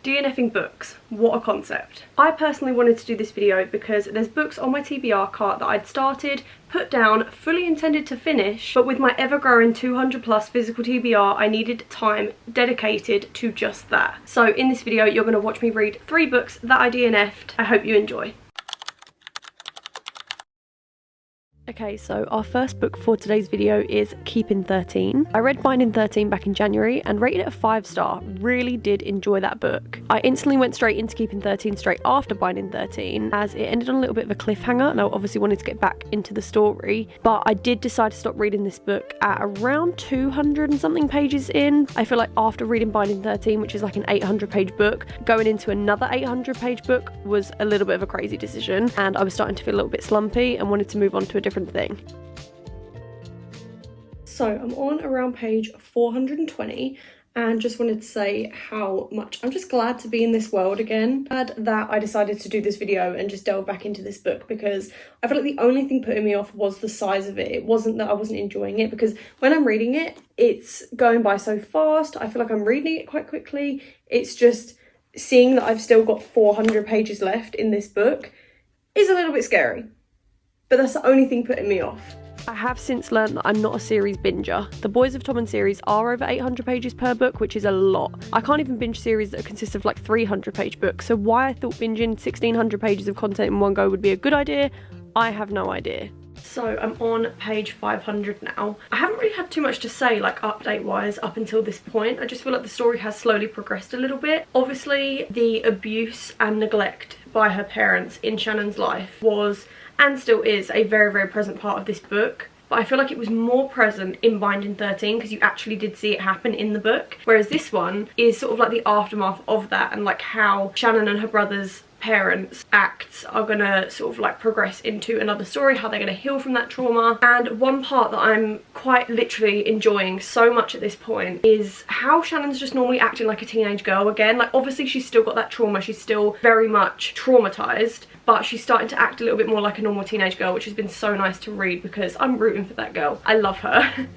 DNFing books, what a concept. I personally wanted to do this video because there's books on my TBR cart that I'd started, put down, fully intended to finish, but with my ever-growing 200 plus physical TBR, I needed time dedicated to just that. So in this video, you're going to watch me read 3 books that I DNF'd. I hope you enjoy. Okay, so our first book for today's video is Keeping 13. I read Binding 13 back in January and rated it a 5-star. Really did enjoy that book. I instantly went straight into Keeping 13 straight after Binding 13 as it ended on a little bit of a cliffhanger and I obviously wanted to get back into the story. But I did decide to stop reading this book at around 200 and something pages in. I feel like after reading Binding 13, which is like an 800 page book, going into another 800 page book was a little bit of a crazy decision and I was starting to feel a little bit slumpy and wanted to move on to a different thing. So I'm on around page 420 and just wanted to say how much I'm just glad to be in this world again. Glad that I decided to do this video and just delve back into this book because I feel like the only thing putting me off was the size of it. It wasn't that I wasn't enjoying it, because when I'm reading it, it's going by so fast. I feel like I'm reading it quite quickly. It's just seeing that I've still got 400 pages left in this book is a little bit scary. But that's the only thing putting me off. I have since learned that I'm not a series binger. The Boys of Tom and series are over 800 pages per book, which is a lot. I can't even binge series that consist of like 300 page books, so why I thought binging 1600 pages of content in one go would be a good idea, I have no idea. So I'm on page 500 now. I haven't really had too much to say, like update wise, up until this point. I just feel like the story has slowly progressed a little bit. Obviously the abuse and neglect by her parents in Shannon's life was and still is a very, very present part of this book. But I feel like it was more present in Binding 13 because you actually did see it happen in the book. Whereas this one is sort of like the aftermath of that and like how Shannon and her brother's parents' acts are gonna sort of like progress into another story, how they're gonna heal from that trauma. And one part that I'm quite literally enjoying so much at this point is how Shannon's just normally acting like a teenage girl again. Like obviously she's still got that trauma, she's still very much traumatized, but she's starting to act a little bit more like a normal teenage girl, which has been so nice to read because I'm rooting for that girl. I love her.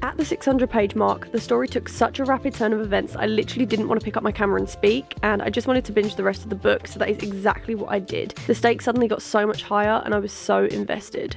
At the 600 page mark, the story took such a rapid turn of events I literally didn't want to pick up my camera and speak, and I just wanted to binge the rest of the book, so that is exactly what I did. The stakes suddenly got so much higher and I was so invested.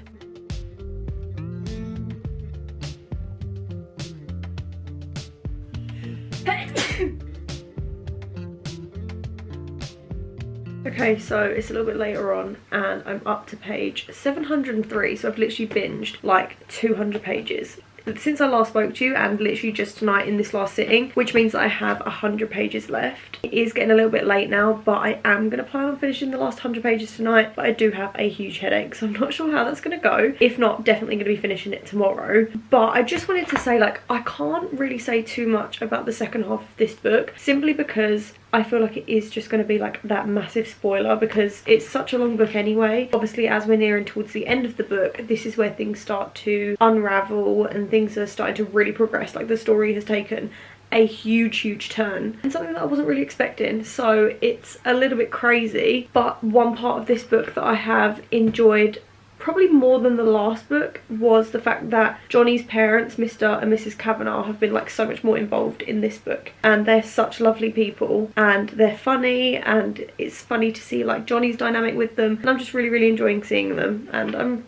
Okay, so it's a little bit later on and I'm up to page 703, so I've literally binged like 200 pages. Since I last spoke to you and literally just tonight in this last sitting, which means that I have 100 pages left. It is getting a little bit late now, but I am going to plan on finishing the last 100 pages tonight, but I do have a huge headache, so I'm not sure how that's going to go. If not, definitely going to be finishing it tomorrow. But I just wanted to say, like, I can't really say too much about the second half of this book, simply because I feel like it is just going to be like that massive spoiler because it's such a long book anyway. Obviously, as we're nearing towards the end of the book, this is where things start to unravel and things are starting to really progress. Like the story has taken a huge turn and something that I wasn't really expecting, so it's a little bit crazy. But one part of this book that I have enjoyed probably more than the last book was the fact that Johnny's parents, Mr. and Mrs. Kavanagh, have been like so much more involved in this book, and they're such lovely people and they're funny, and it's funny to see like Johnny's dynamic with them, and I'm just really enjoying seeing them, and I'm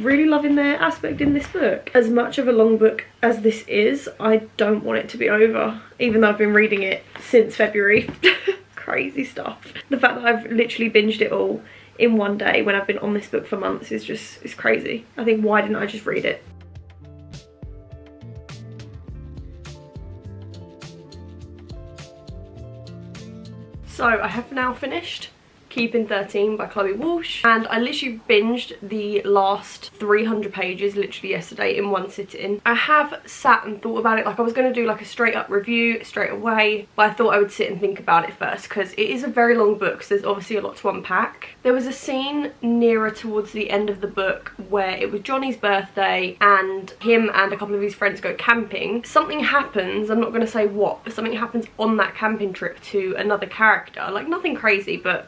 really loving their aspect in this book. As much of a long book as this is, I don't want it to be over, even though I've been reading it since February. Crazy stuff. The fact that I've literally binged it all in one day when I've been on this book for months is just, it's crazy. I think, why didn't I just read it? So I have now finished Keeping 13 by Chloe Walsh, and I literally binged the last 300 pages literally yesterday in one sitting. I have sat and thought about it, like I was going to do like a straight up review straight away, but I thought I would sit and think about it first because it is a very long book, so there's obviously a lot to unpack. There was a scene nearer towards the end of the book where it was Johnny's birthday and him and a couple of his friends go camping. Something happens, I'm not going to say what, but something happens on that camping trip to another character, like nothing crazy, but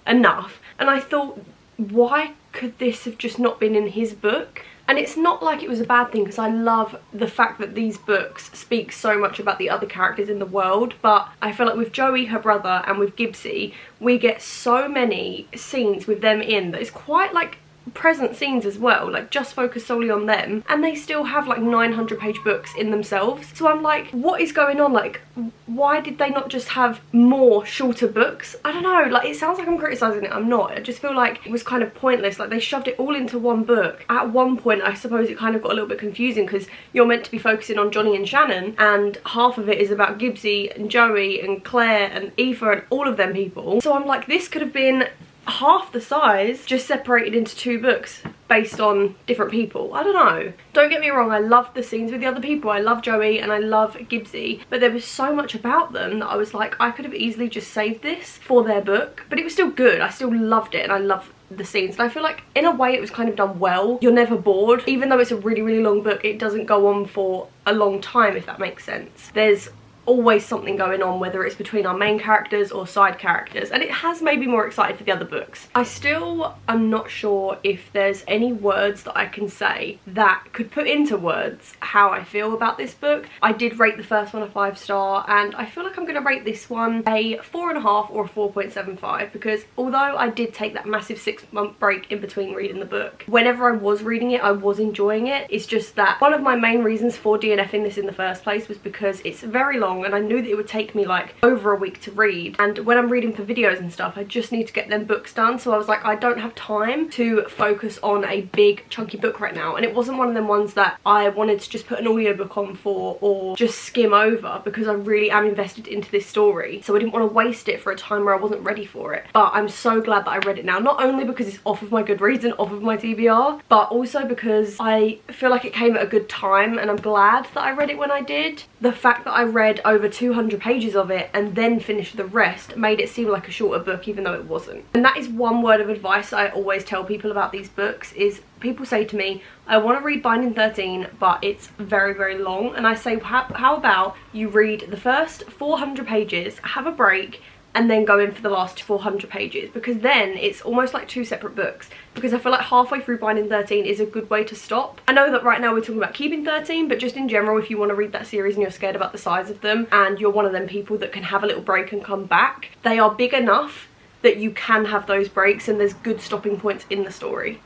enough. And I thought, why could this have just not been in his book? And it's not like it was a bad thing, because I love the fact that these books speak so much about the other characters in the world, but I feel like with Joey, her brother, and with Gibbsy, we get so many scenes with them in that is quite like present scenes as well, like just focus solely on them, and they still have like 900-page books in themselves. So I'm like, what is going on? Like, why did they not just have more shorter books? I don't know, like, it sounds like I'm criticizing it. I'm not. I just feel like it was kind of pointless. Like, they shoved it all into one book. At one point, I suppose it kind of got a little bit confusing, because you're meant to be focusing on Johnny and Shannon, and half of it is about Gibbsy and Joey and Claire and Aoife and all of them people. So I'm like, this could have been half the size, just separated into 2 books based on different people. I don't know. Don't get me wrong, I loved the scenes with the other people. I love Joey and I love Gibbsy, but there was so much about them that I was like, I could have easily just saved this for their book. But it was still good. I still loved it, and I love the scenes, and I feel like in a way it was kind of done well. You're never bored. Even though it's a really, really long book, it doesn't go on for a long time, if that makes sense. There's always something going on, whether it's between our main characters or side characters, and it has made me more excited for the other books. I still am not sure if there's any words that I can say that could put into words how I feel about this book. I did rate the first one a 5-star, and I feel like I'm going to rate this one a 4.5 or a 4.75, because although I did take that massive 6-month break in between reading the book, whenever I was reading it I was enjoying it. It's just that one of my main reasons for DNFing this in the first place was because it's very long, and I knew that it would take me like over a week to read, and when I'm reading for videos and stuff I just need to get them books done. So I was like, I don't have time to focus on a big chunky book right now, and it wasn't one of them ones that I wanted to just put an audiobook on for or just skim over, because I really am invested into this story, so I didn't want to waste it for a time where I wasn't ready for it. But I'm so glad that I read it now, not only because it's off of my Goodreads and off of my TBR, but also because I feel like it came at a good time, and I'm glad that I read it when I did. The fact that I read over 200 pages of it and then finished the rest made it seem like a shorter book, even though it wasn't. And that is one word of advice I always tell people about these books, is people say to me, I want to read Binding 13 but it's very, very long, and I say, how about you read the first 400 pages, have a break, and then go in for the last 400 pages, because then it's almost like 2 separate books. Because I feel like halfway through Binding 13 is a good way to stop. I know that right now we're talking about keeping 13, but just in general, if you want to read that series and you're scared about the size of them, and you're one of them people that can have a little break and come back, they are big enough that you can have those breaks, and there's good stopping points in the story.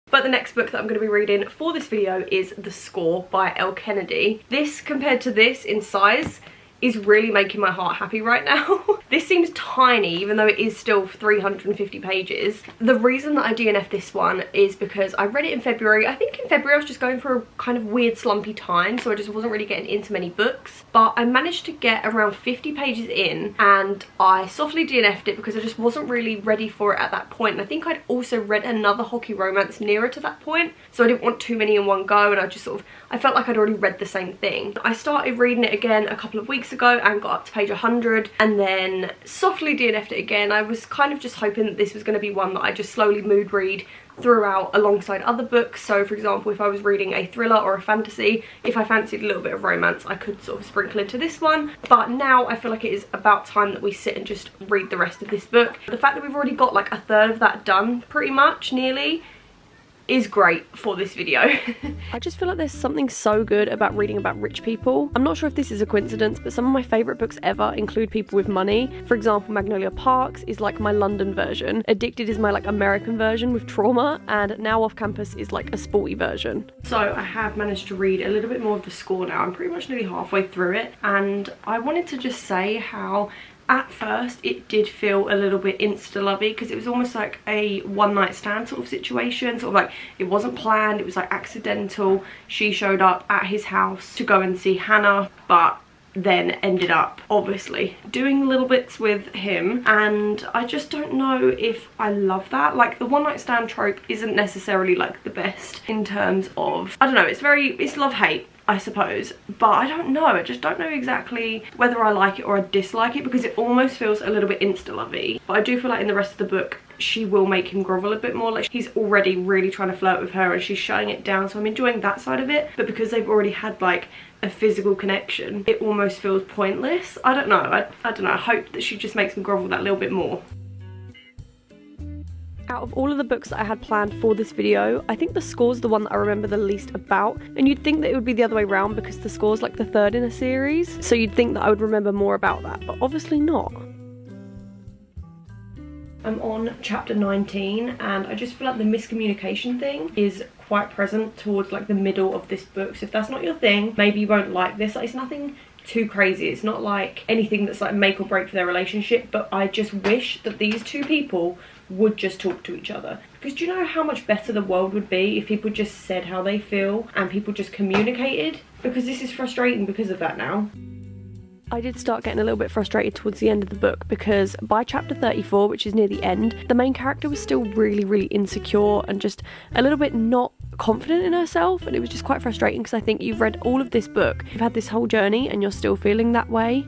But the next book that I'm going to be reading for this video is The Score by Elle Kennedy. This, compared to this in size, is really making my heart happy right now. This seems tiny, even though it is still 350 pages. The reason that I DNF'd this one is because I read it in February. I think in February I was just going for a kind of weird slumpy time, so I just wasn't really getting into many books. But I managed to get around 50 pages in, and I softly DNF'd it because I just wasn't really ready for it at that point. And I think I'd also read another hockey romance nearer to that point, so I didn't want too many in one go, and I just sort of, I felt like I'd already read the same thing. I started reading it again a couple of weeks ago and got up to page 100, and then softly DNF'd it again. I was kind of just hoping that this was going to be one that I just slowly mood read throughout alongside other books. So for example, if I was reading a thriller or a fantasy, if I fancied a little bit of romance, I could sort of sprinkle into this one. But now I feel like it is about time that we sit and just read the rest of this book. The fact that we've already got like a third of that done, pretty much, nearly, is great for this video. I just feel like there's something so good about reading about rich people. I'm not sure if this is a coincidence, but some of my favourite books ever include people with money. For example, Magnolia Parks is like my London version, Addicted is my like American version with trauma, and Now Off Campus is like a sporty version. So I have managed to read a little bit more of The Score now. I'm pretty much nearly halfway through it, and I wanted to just say how at first it did feel a little bit insta-lovey, because it was almost like a one-night stand sort of situation, sort of like it wasn't planned, it was like accidental. She showed up at his house to go and see Hannah, but then ended up obviously doing little bits with him, and I just don't know if I love that. Like, the one night stand trope isn't necessarily like the best in terms of, I don't know, it's love-hate. I suppose, but I don't know. I just don't know exactly whether I like it or I dislike it, because it almost feels a little bit insta-lovey. But I do feel like in the rest of the book she will make him grovel a bit more. Like, he's already really trying to flirt with her and she's shutting it down, so I'm enjoying that side of it. But because they've already had like a physical connection, it almost feels pointless. I don't know. I don't know. I hope that she just makes him grovel that little bit more. Out of all of the books that I had planned for this video, I think The Score's the one that I remember the least about. And you'd think that it would be the other way around, because The Score's like the third in a series. So you'd think that I would remember more about that, but obviously not. I'm on chapter 19 and I just feel like the miscommunication thing is quite present towards like the middle of this book. So if that's not your thing, maybe you won't like this. Like, it's nothing too crazy. It's not like anything that's like make or break for their relationship, but I just wish that these two people would just talk to each other. Because do you know how much better the world would be if people just said how they feel and people just communicated? Because this is frustrating because of that now. I did start getting a little bit frustrated towards the end of the book, because by chapter 34, which is near the end, the main character was still really insecure and just a little bit not confident in herself, and it was just quite frustrating, because I think you've read all of this book, you've had this whole journey and you're still feeling that way.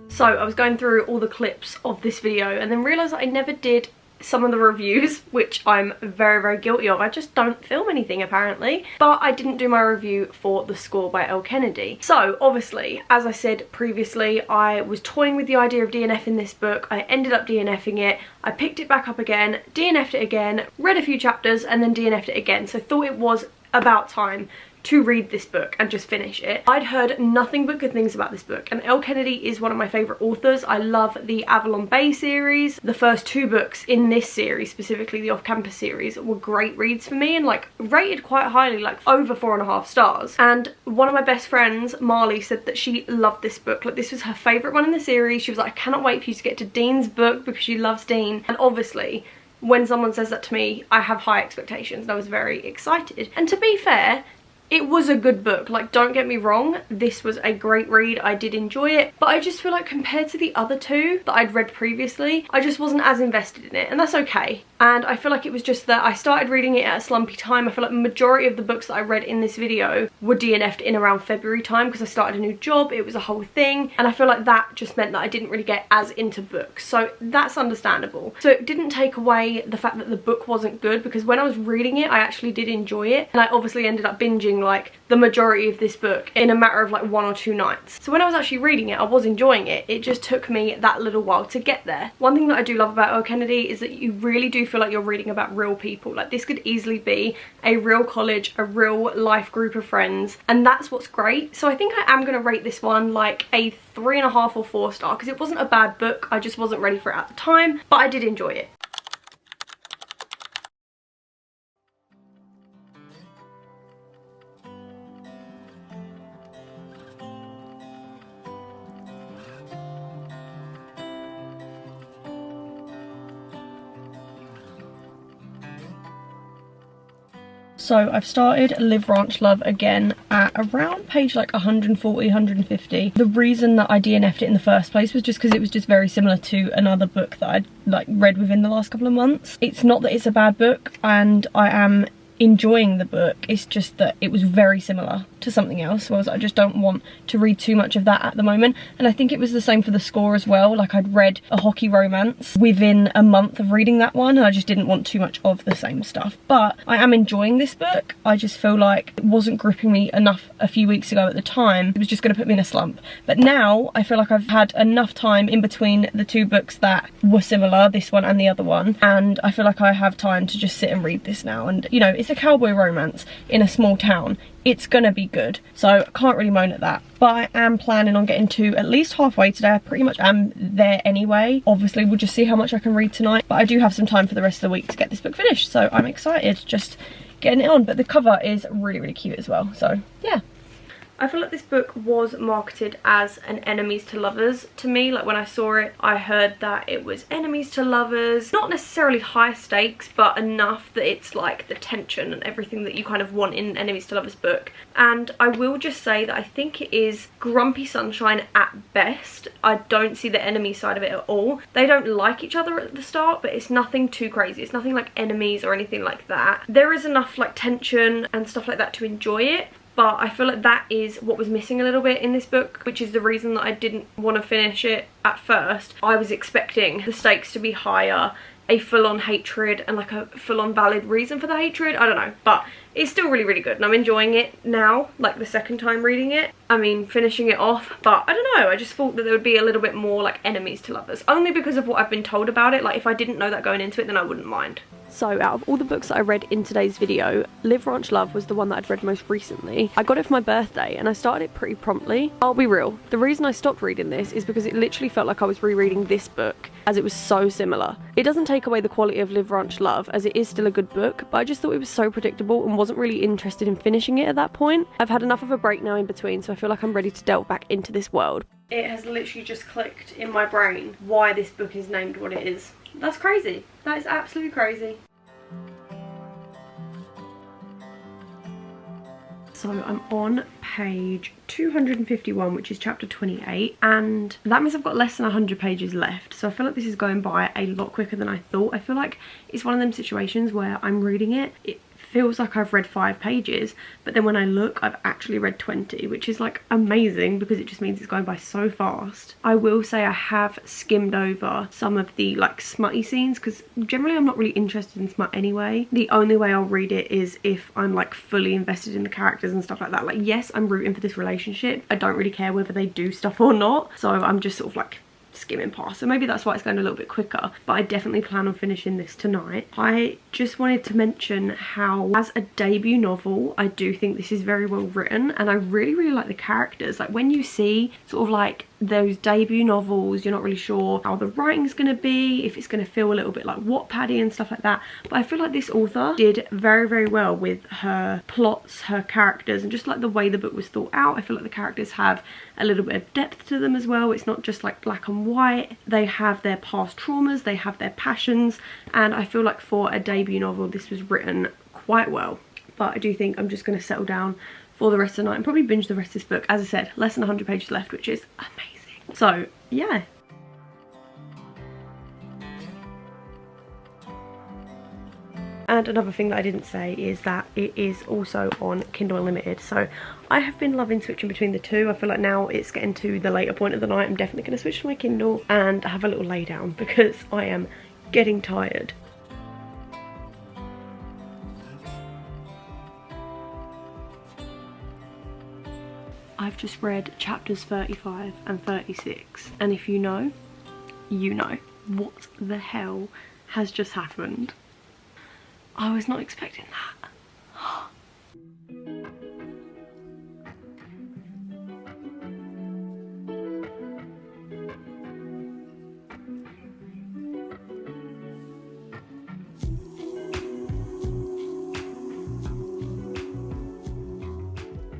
So I was going through all the clips of this video and then realised that I never did some of the reviews, which I'm very guilty of. I just don't film anything apparently. But I didn't do my review for The Score by Elle Kennedy. So obviously, as I said previously, I was toying with the idea of DNFing this book. I ended up DNFing it. I picked it back up again, DNF'd it again, read a few chapters and then DNF'd it again. So thought it was about time to read this book and just finish it. I'd heard nothing but good things about this book, and Elle Kennedy is one of my favourite authors. I love the Avalon Bay series. The first two books in this series, specifically the Off-Campus series, were great reads for me and like rated quite highly, like over 4.5 stars. And one of my best friends, Marley, said that she loved this book. Like, this was her favourite one in the series. She was like, I cannot wait for you to get to Dean's book, because she loves Dean. And obviously, when someone says that to me, I have high expectations and I was very excited. And to be fair, it was a good book. Like, don't get me wrong, this was a great read. I did enjoy it, but I just feel like compared to the other two that I'd read previously, I just wasn't as invested in it, and that's okay. And I feel like it was just that I started reading it at a slumpy time. I feel like the majority of the books that I read in this video were DNF'd in around February time, because I started a new job, it was a whole thing, and I feel like that just meant that I didn't really get as into books, so that's understandable. So it didn't take away the fact that the book wasn't good, because when I was reading it I actually did enjoy it, and I obviously ended up binging like the majority of this book in a matter of like 1 or 2 nights. So when I was actually reading it, I was enjoying it. It just took me that little while to get there. One thing that I do love about Elle Kennedy is that you really do feel like you're reading about real people. Like, this could easily be a real college, a real life group of friends, and that's what's great. So I think I am going to rate this one like a 3.5 or 4 star, because it wasn't a bad book. I just wasn't ready for it at the time, but I did enjoy it. So I've started Live Ranch Love again at around page like 140, 150. The reason that I DNF'd it in the first place was just because it was just very similar to another book that I'd like read within the last couple of months. It's not that it's a bad book, and I am enjoying the book, it's just that it was very similar to something else, so I just don't want to read too much of that at the moment. And I think it was the same for The Score as well. Like, I'd read a hockey romance within a month of reading that one, and I just didn't want too much of the same stuff. But I am enjoying this book. I just feel like it wasn't gripping me enough a few weeks ago at the time. It was just going to put me in a slump. But now I feel like I've had enough time in between the two books that were similar, this one and the other one, and I feel like I have time to just sit and read this now. And you know, it's a cowboy romance in a small town. It's gonna be good, so I can't really moan at that. But I am planning on getting to at least halfway today. I pretty much am there anyway. Obviously we'll just see how much I can read tonight, but I do have some time for the rest of the week to get this book finished, so I'm excited just getting it on. But the cover is really cute as well, so yeah. I feel like this book was marketed as an enemies to lovers to me. Like when I saw it, I heard that it was enemies to lovers. Not necessarily high stakes, but enough that it's like the tension and everything that you kind of want in an enemies to lovers book. And I will just say that I think it is grumpy sunshine at best. I don't see the enemy side of it at all. They don't like each other at the start, but it's nothing too crazy. It's nothing like enemies or anything like that. There is enough like tension and stuff like that to enjoy it. But I feel like that is what was missing a little bit in this book, which is the reason that I didn't want to finish it at first. I was expecting the stakes to be higher, a full-on hatred and like a full-on valid reason for the hatred. I don't know, but it's still really, really good and I'm enjoying it now, like the second time reading it. I mean, finishing it off, but I don't know, I just thought that there would be a little bit more like enemies to lovers, only because of what I've been told about it. Like if I didn't know that going into it, then I wouldn't mind. So out of all the books that I read in today's video, Live Ranch Love was the one that I'd read most recently. I got it for my birthday and I started it pretty promptly. I'll be real, the reason I stopped reading this is because it literally felt like I was rereading this book as it was so similar. It doesn't take away the quality of Live Ranch Love as it is still a good book, but I just thought it was so predictable and wasn't really interested in finishing it at that point. I've had enough of a break now in between, so I feel like I'm ready to delve back into this world. It has literally just clicked in my brain why this book is named what it is. That's crazy. That is absolutely crazy. So I'm on page 251, which is chapter 28, and that means I've got less than 100 pages left. So I feel like this is going by a lot quicker than I thought. I feel like it's one of them situations where I'm reading it feels like I've read 5 pages, but then when I look, I've actually read 20, which is like amazing because it just means it's going by so fast. I will say I have skimmed over some of the like smutty scenes because generally I'm not really interested in smut anyway. The only way I'll read it is if I'm like fully invested in the characters and stuff like that. Like yes, I'm rooting for this relationship. I don't really care whether they do stuff or not, so I'm just sort of like skimming past, so maybe that's why it's going a little bit quicker, but I definitely plan on finishing this tonight. I just wanted to mention how as a debut novel I do think this is very well written, and I really like the characters. Like when you see sort of like those debut novels, you're not really sure how the writing's going to be, if it's going to feel a little bit like Wattpad-y and stuff like that, but I feel like this author did very well with her plots, her characters, and just like the way the book was thought out. I feel like the characters have a little bit of depth to them as well. It's not just like black and white. They have their past traumas, they have their passions, and I feel like for a debut novel this was written quite well. But I do think I'm just going to settle down for the rest of the night and probably binge the rest of this book. As I said, less than 100 pages left, which is amazing. So yeah. And another thing that I didn't say is that it is also on Kindle Unlimited, so I have been loving switching between the two. I feel like now it's getting to the later point of the night, I'm definitely going to switch to my Kindle and have a little lay down because I am getting tired. I've just read chapters 35 and 36, and if you know, you know. What the hell has just happened? I was not expecting that.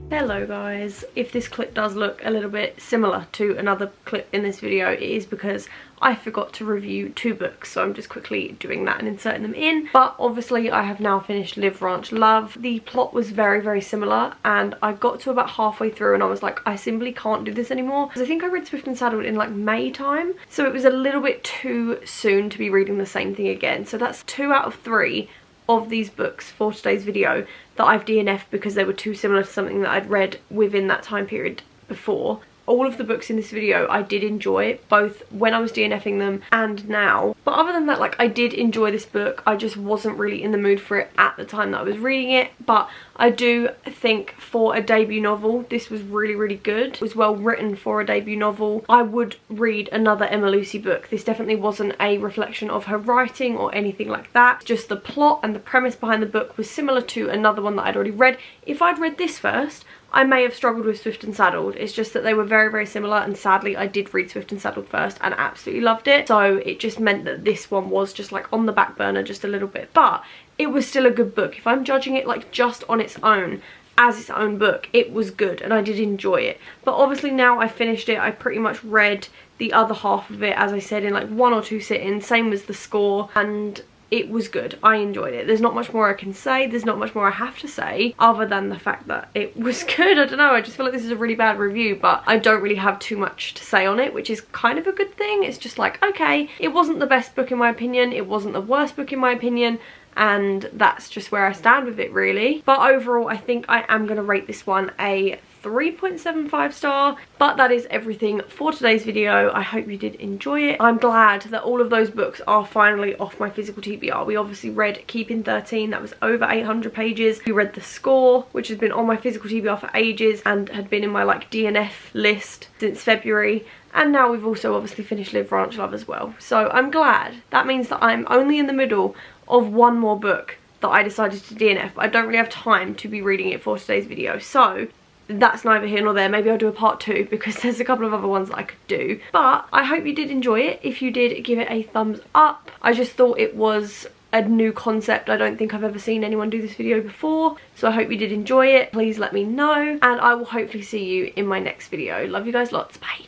Hello guys, if this clip does look a little bit similar to another clip in this video, it is because I forgot to review 2 books, so I'm just quickly doing that and inserting them in. But obviously I have now finished Live Ranch Love. The plot was very similar, and I got to about halfway through and I was like, I simply can't do this anymore, because I think I read Swift and Saddled in like May time, so it was a little bit too soon to be reading the same thing again. So that's 2 out of 3 of these books for today's video that I've DNF'd because they were too similar to something that I'd read within that time period before. All of the books in this video I did enjoy, both when I was DNFing them and now. But other than that, like, I did enjoy this book. I just wasn't really in the mood for it at the time that I was reading it. But I do think for a debut novel, this was really good. It was well written for a debut novel. I would read another Emma Lucy book. This definitely wasn't a reflection of her writing or anything like that. Just the plot and the premise behind the book was similar to another one that I'd already read. If I'd read this first, I may have struggled with Swift and Saddled. It's just that they were very similar, and sadly I did read Swift and Saddled first and absolutely loved it. So it just meant that this one was just like on the back burner just a little bit. But it was still a good book. If I'm judging it like just on its own as its own book, it was good and I did enjoy it. But obviously now I finished it, I pretty much read the other half of it, as I said, in like 1 or 2 sit-ins, same as the score, and it was good. I enjoyed it. There's not much more I can say, there's not much more I have to say other than the fact that it was good. I don't know, I just feel like this is a really bad review, but I don't really have too much to say on it, which is kind of a good thing. It's just like, okay, it wasn't the best book in my opinion, it wasn't the worst book in my opinion, and that's just where I stand with it really. But overall I think I am going to rate this one a 3.75 star. But that is everything for today's video. I hope you did enjoy it. I'm glad that all of those books are finally off my physical TBR. We obviously read Keeping 13, that was over 800 pages. We read The Score, which has been on my physical TBR for ages and had been in my like DNF list since February. And now we've also obviously finished Live, Branch, Love as well. So I'm glad. That means that I'm only in the middle of one more book that I decided to DNF, but I don't really have time to be reading it for today's video. So that's neither here nor there. Maybe I'll do a part 2 because there's a couple of other ones that I could do. But I hope you did enjoy it. If you did, give it a thumbs up. I just thought it was a new concept. I don't think I've ever seen anyone do this video before, so I hope you did enjoy it. Please let me know, and I will hopefully see you in my next video. Love you guys lots. Bye.